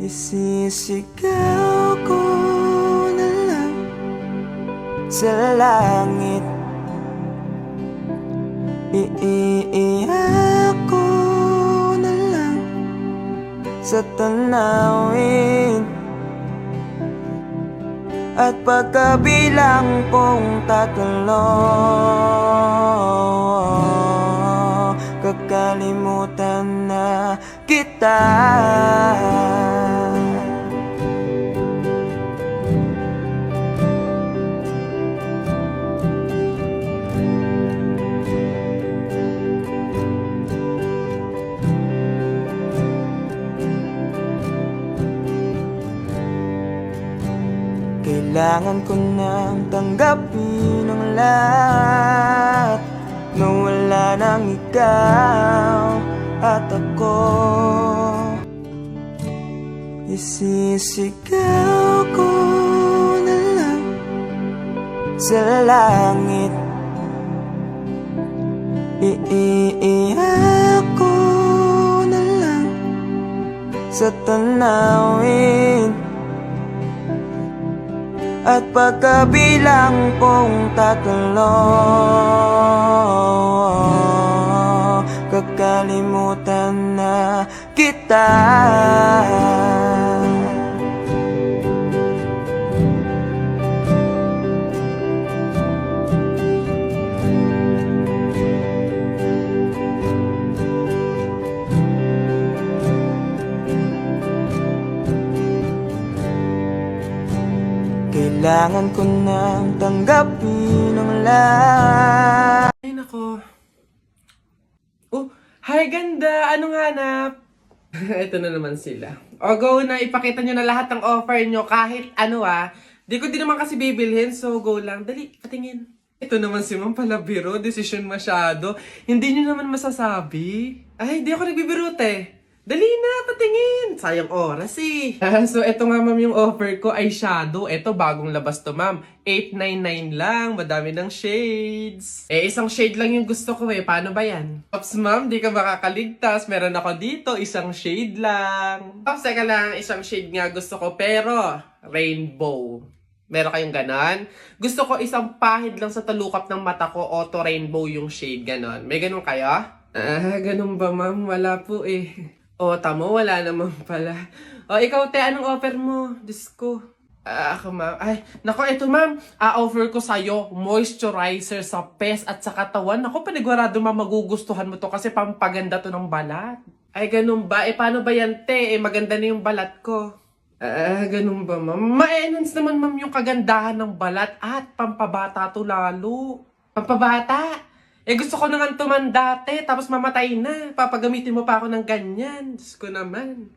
Isisigaw ko na lang sa langit, iiiyak ko na lang sa tanawin, at pagkabilang kong tatlo, kakalimutan na kita. Kailangan ko nang tanggapin ang lahat, na wala nang ikaw at ako. Isisigaw ko na lang sa langit, iiiyak ko na lang sa tanawin, at pagkabilang kong tatlo, kakalimutan na kita. Kailangan ko nang tanggapin ang lahat. Ay, nako. Oh, hi ganda! Anong hanap? Ito na naman sila. O, go na. Ipakita nyo na lahat ng offer nyo. Kahit ano di ko din naman kasi bibilhin. So, go lang. Dali, patingin. Ito naman si Ma'am Palabiro. Decision masyado. Hindi nyo naman masasabi. Ay, hindi ako nagbibiro, te. Dali na, patingin. Sayang oras eh. So, eto nga ma'am yung offer ko ay shadow. Eto, bagong labas to ma'am. 899 lang. Madami ng shades. Isang shade lang yung gusto ko eh. Paano ba yan? Ops ma'am, di ka makakaligtas. Meron ako dito, isang shade lang. Ops, teka lang, isang shade nga gusto ko. Pero, rainbow. Meron kayong ganon? Gusto ko isang pahid lang sa talukap ng mata ko. Auto rainbow yung shade, ganon. May ganon kayo? Ganon ba ma'am? Wala po eh. O, tamo, wala naman pala. O, ikaw, te, anong offer mo? Diyos ko. Ako, ma'am. Ay, nako, ito, ma'am. Offer ko sa'yo, moisturizer sa pes at sa katawan. Nako, panigurado, ma'am, magugustuhan mo to kasi pampaganda to ng balat. Ay, ganun ba? Paano ba yan, te? Maganda na yung balat ko. Ganun ba, ma'am? Ma-enhance naman, ma'am, yung kagandahan ng balat at pampabata to lalo. Pampabata? Gusto ko naman tumanda, te, tapos mamatay na. Papagamitin mo pa ako ng ganyan. Diyos ko naman.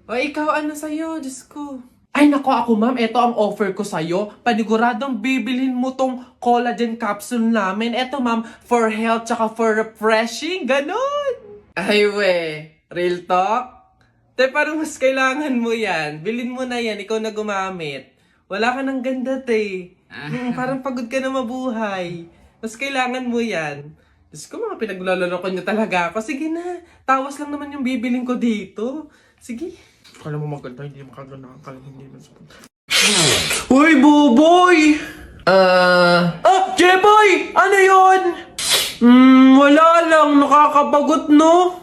O, ikaw, ano sa'yo? Diyos ko. Ay, nako ako, ma'am. Ito ang offer ko sa'yo. Paniguradong bibilhin mo tong collagen capsule namin. Ito, ma'am, for health tsaka for refreshing. Ganon. Ay, we. Real talk? Te, parang mas kailangan mo yan. Bilhin mo na yan. Ikaw na gumamit. Wala ka ng ganda, te. Parang pagod ka na mabuhay. Mas kailangan mo yan. Diyos ko, mga pinaglaloloko niyo talaga ako. Sige na, tawas lang naman yung bibiling ko dito. Sige. Kala mo maganda, hindi makaganda. Kala hindi naman sa... Uy, Buboy! Jeboy! Ano yun? Wala lang. Nakakabagot, no?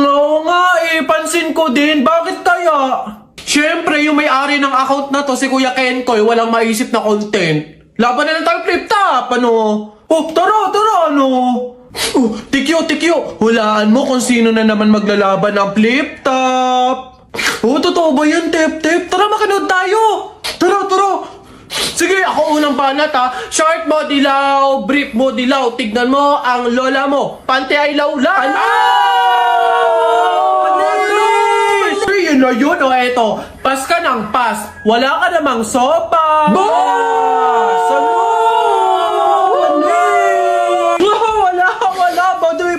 Oo nga eh. Pansin ko din. Bakit kaya? Siyempre, yung may-ari ng account na to, si Kuya Kenkoy, walang maisip na content. Laban na lang tayo flip top, ano? Oh, tara, ano? Tikyo. Hulaan mo kung sino na naman maglalaban ng flip top. Totoo ba yan, Tep? Tara, makanood tayo. Tara. Sige, ako unang banat ha. Short mo, dilaw. Brief mo, dilaw. Tignan mo ang lola mo. Pante ay laulan. Yan na yun, o eto. Pas ka ng pas. Wala ka namang sopa.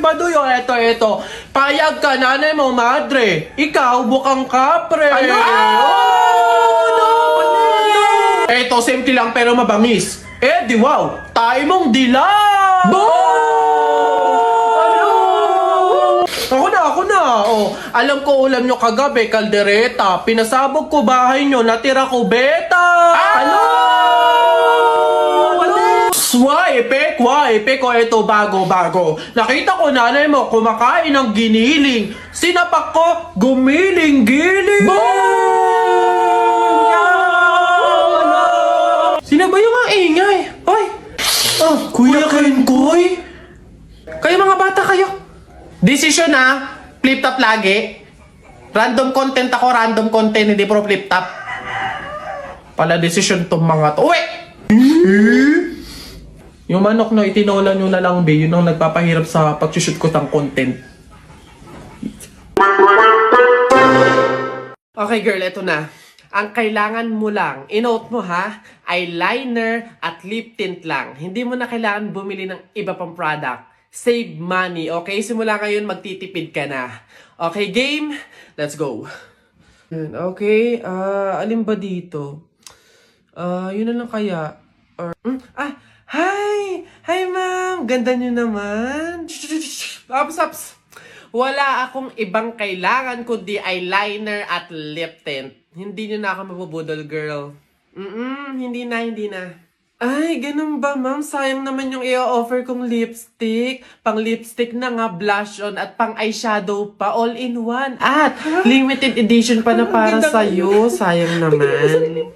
Baduy, o eto. Payag ka, nanay mo, madre. Ikaw, bukang kapre. Ano? Eto, simple lang pero mabangis. Di wow, tayo mong dilaw. Ako na. Oh, alam ko ulam nyo kagabi, kaldereta. Pinasabog ko bahay nyo, natira ko beta. Ano? Epek, o ito bago. Nakita ko nanay mo kumakain ng giniling. Sinapak ko, gumiling-giling. Sino ba yung ingay? Hoy! Kuya Kenkoy? Kayo mga bata kayo. Desisyon na, flip top lagi. Random content ako, random content, hindi pro flip top. Pala desisyon tong mga to. Uwe! Yung manok na itinola nyo na lang, be, yun ang nagpapahirap sa pag-shoot ko ng content. Okay girl, eto na. Ang kailangan mo lang, inote mo ha, eyeliner at lip tint lang. Hindi mo na kailangan bumili ng iba pang product. Save money, okay? Simula ngayon, magtitipid ka na. Okay, game? Let's go. Okay, alin ba dito? Yun na lang kaya. Hi ma'am! Ganda nyo naman. Ups. Wala akong ibang kailangan kundi eyeliner at lip tint. Hindi nyo na ako mabubudol, girl. Hindi na. Ay, ganun ba, ma'am? Sayang naman yung i-offer kong lipstick. Pang lipstick na nga, blush on, at pang eyeshadow pa, all in one. At limited edition pa na para sa'yo. Sayang naman.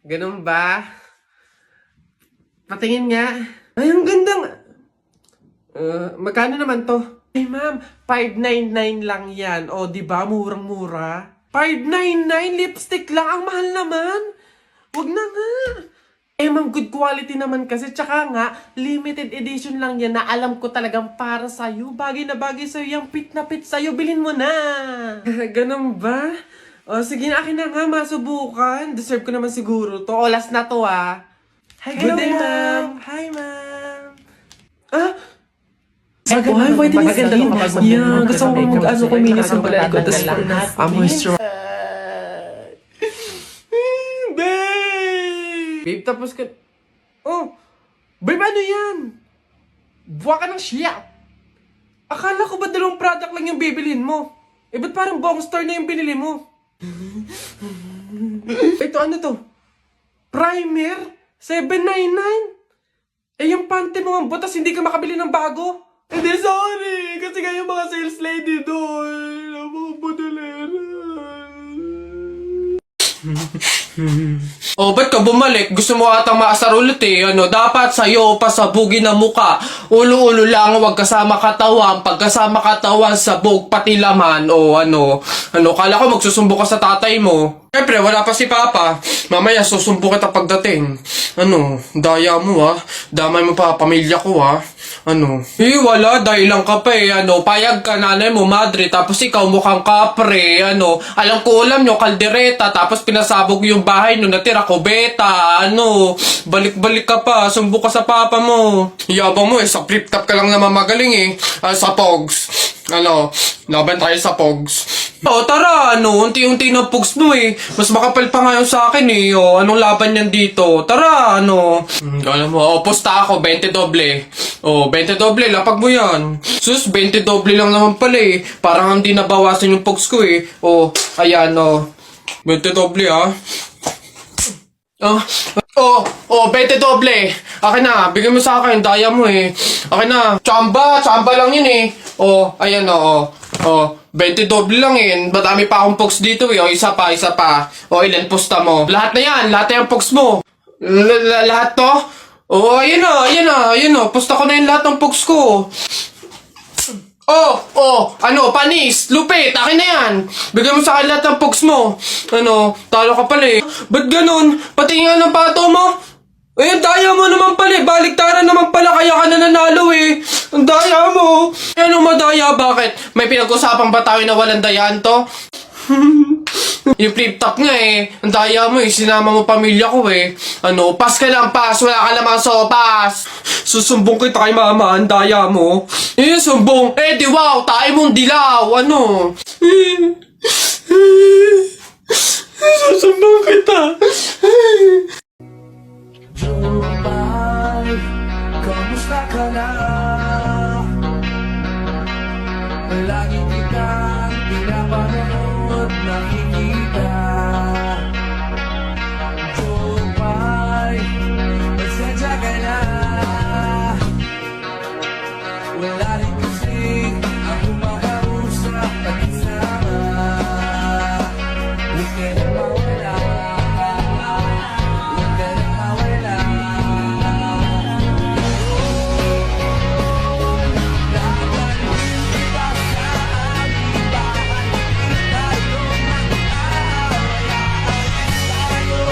Ganun ba? Patingin nga. Ay, ang gandang... magkano naman to? Ay, ma'am, 599 lang yan. O, diba? Murang-mura. 599? Lipstick lang? Ang mahal naman. Wag na nga. Ma'am, good quality naman kasi. Tsaka nga, limited edition lang yan na alam ko talagang para sa'yo. Bagay na bagay sa'yo. Yung pit na pit sa'yo. Bilhin mo na. Ganun ba? O, sige na, akin na nga. Masubukan. Deserve ko naman siguro to. O, last na to Good day, ma'am. Hi, ma'am. Hi, vitamin C. Yeah, gusto ko kuminis yung balay ko. Tapos, moisturize. Babe, tapos ka... Babe, ano yan? Buwa ka ng siya. Akala ko ba dalawang product lang yung bibilhin mo? Ba't parang buong store na yung binili mo? Ito, ano to? Primer? 799? Yung panty mo ang butas, hindi ka makabili ng bago? Hindi, sorry. Kasi kayo mga sales lady doon. Mga budalera. Ba't ka bumalik? Gusto mo atang maasar ulit dapat sa'yo pasabugin na muka. Ulo-ulo lang, wag kasama katawan. Pagkasama katawan, sabog, pati laman. Kala ko magsusumbo ka sa tatay mo. Siyempre, wala pa si Papa. Mamaya, susumbo kita pagdating. Daya mo damay mo pa pamilya ko wala, dahil lang ka pa payag ka nanay mo, madre, tapos ikaw mukhang kapre, alam ko ulam nyo, kaldereta, tapos pinasabog yung bahay nyo, natira ko beta, balik-balik ka pa, sumbo ka sa papa mo. Yabang mo sa flip top ka lang naman magaling sa pogs. Laban tayo sa pogs. Tara, unti-unti na pogs mo mas makapal pa ngayon sa akin anong laban yan dito? Tara, alam mo, pusta ako, 20 doble. 20 doble, lapag mo yan. Sus, 20 doble lang naman pala parang hindi nabawasan yung pogs ko ayan 20 doble 20 doble. Akin na, bigyan mo sa akin, daya mo Akin na, chamba lang yun ayan 20 doble lang madami pa akong pogs dito isa pa. Ilan pusta mo? Lahat na yan, lahat na yung pogs mo. Lahat to? Ayan na, pusta ko na yung lahat ng pogs ko. Panis, lupit, akin na yan. Bigyan mo sa akin lahat ng pogs mo. Talo ka pala Ba't ganun? Pati nga ng pato mo? Ang daya mo naman pala baliktaran naman pala, kaya ka na nanalo Ang daya mo. Anong madaya, bakit? May pinag-usapang ba tayo na walang dayaan to? Yung flip top nga ang daya mo sinama mo pamilya ko pas ka lang, pas, wala ka lamang sopas. Susumbong kita kay mama, ang daya mo. Sumbong, di wow, tayo mong dilaw, susumbong kita. Jumay, kamusta ka na? kang pinapanood, nakikita. Jopay, pasensya ka na. Wala rin kasi ako makausap at isama. Huwag ka na mawala. Huwag ka na mawala. Dadalhin kita sa aming bahay. Di tayo mag-aaway. Aalis tayo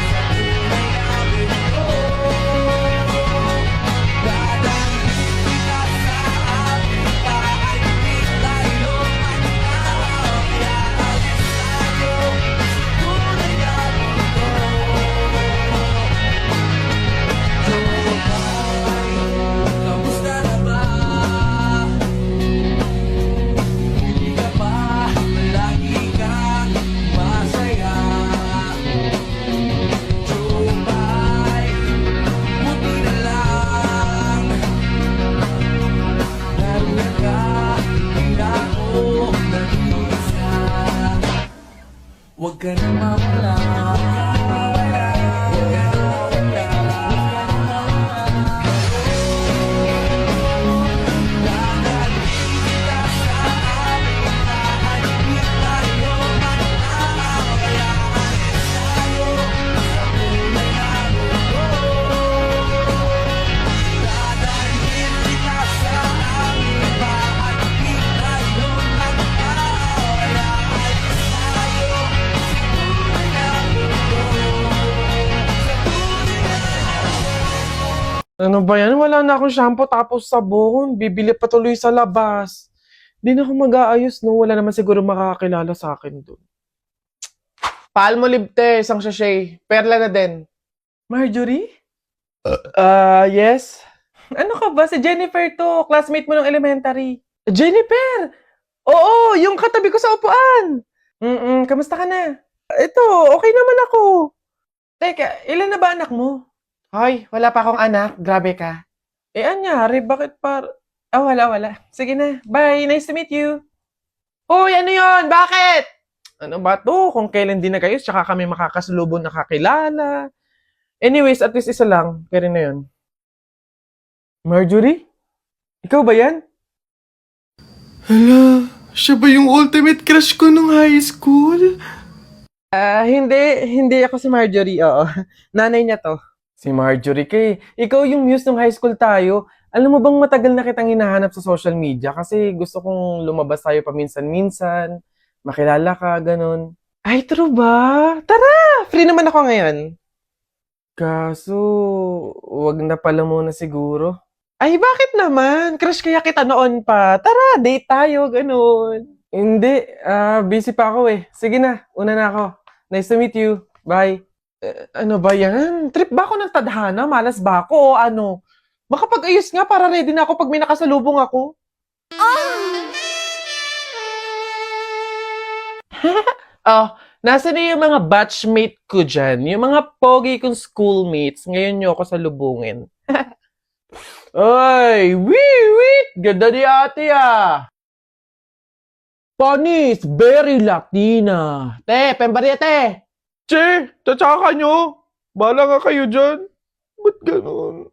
sa tunay na mundo. Dadalhin kita sa aming bahay. Di tayo mag-aaway. Aalis tayo sa tunay na mundo. Jopay, kamusta na ba? Hindi ka ba palagi kang masaya? Jopay, buti na lang naroon ka, hindi na ako nag-iisa. Huwag ka na mawala. Huwag ka na mawala. Dadalhin kita sa aming bahay. Di tayo mag-aaway. Aalis tayo sa tunay na mundo. Dadalhin kita sa aming bahay. Di tayo mag-aaway. Aalis tayo sa tunay na mundo. Sa tunay na Ano ba yan? Wala na akong shampoo tapos sabon. Bibili pa tuloy sa labas. Di na ako mag-aayos, no? Wala naman siguro makakakilala sa akin doon. Palmolive te, isang sachet. Perla na din. Marjorie? Yes? Ano ka ba? Si Jennifer to. Classmate mo ng elementary. Jennifer! Oo, yung katabi ko sa upuan. Kamusta ka na? Ito, okay naman ako. Teka, ilan na ba anak mo? Hoy, wala pa akong anak. Grabe ka. Anyari, bakit wala. Sige na. Bye. Nice to meet you. Hoy, ano yon? Bakit? Ano ba to? Kung kailan din na kayo, tsaka kami makakasalubong nakakilala. Anyways, at least isa lang. Kaya rin na yun. Marjorie? Ikaw ba yan? Hala, siya ba yung ultimate crush ko nung high school? Hindi ako si Marjorie, oo. Nanay niya to. Si Marjorie kay, ikaw yung muse nung high school tayo. Alam mo bang matagal na kitang hinahanap sa social media kasi gusto kong lumabas tayo paminsan-minsan, makilala ka, ganun. Ay, true ba? Tara! Free naman ako ngayon. Kaso, wag na pala muna siguro. Ay, bakit naman? Crush kaya kita noon pa. Tara, date tayo, ganun. Hindi, busy pa ako eh. Sige na, una na ako. Nice to meet you. Bye. Ano ba yan? Trip ba ako ng tadhana? Malas ba ako o ano? Makapag-ayos nga para ready na ako pag may nakasalubong ako. Oh, nasa na yung mga batchmate ko dyan? Yung mga pogi kong schoolmates. Ngayon nyo ako salubungin. Ay, wait! Ganda ni ate ah! Panis, very Latina. Te, pembarete! Che, tatsaka nyo. Bala nga kayo dyan. Ba't ganun?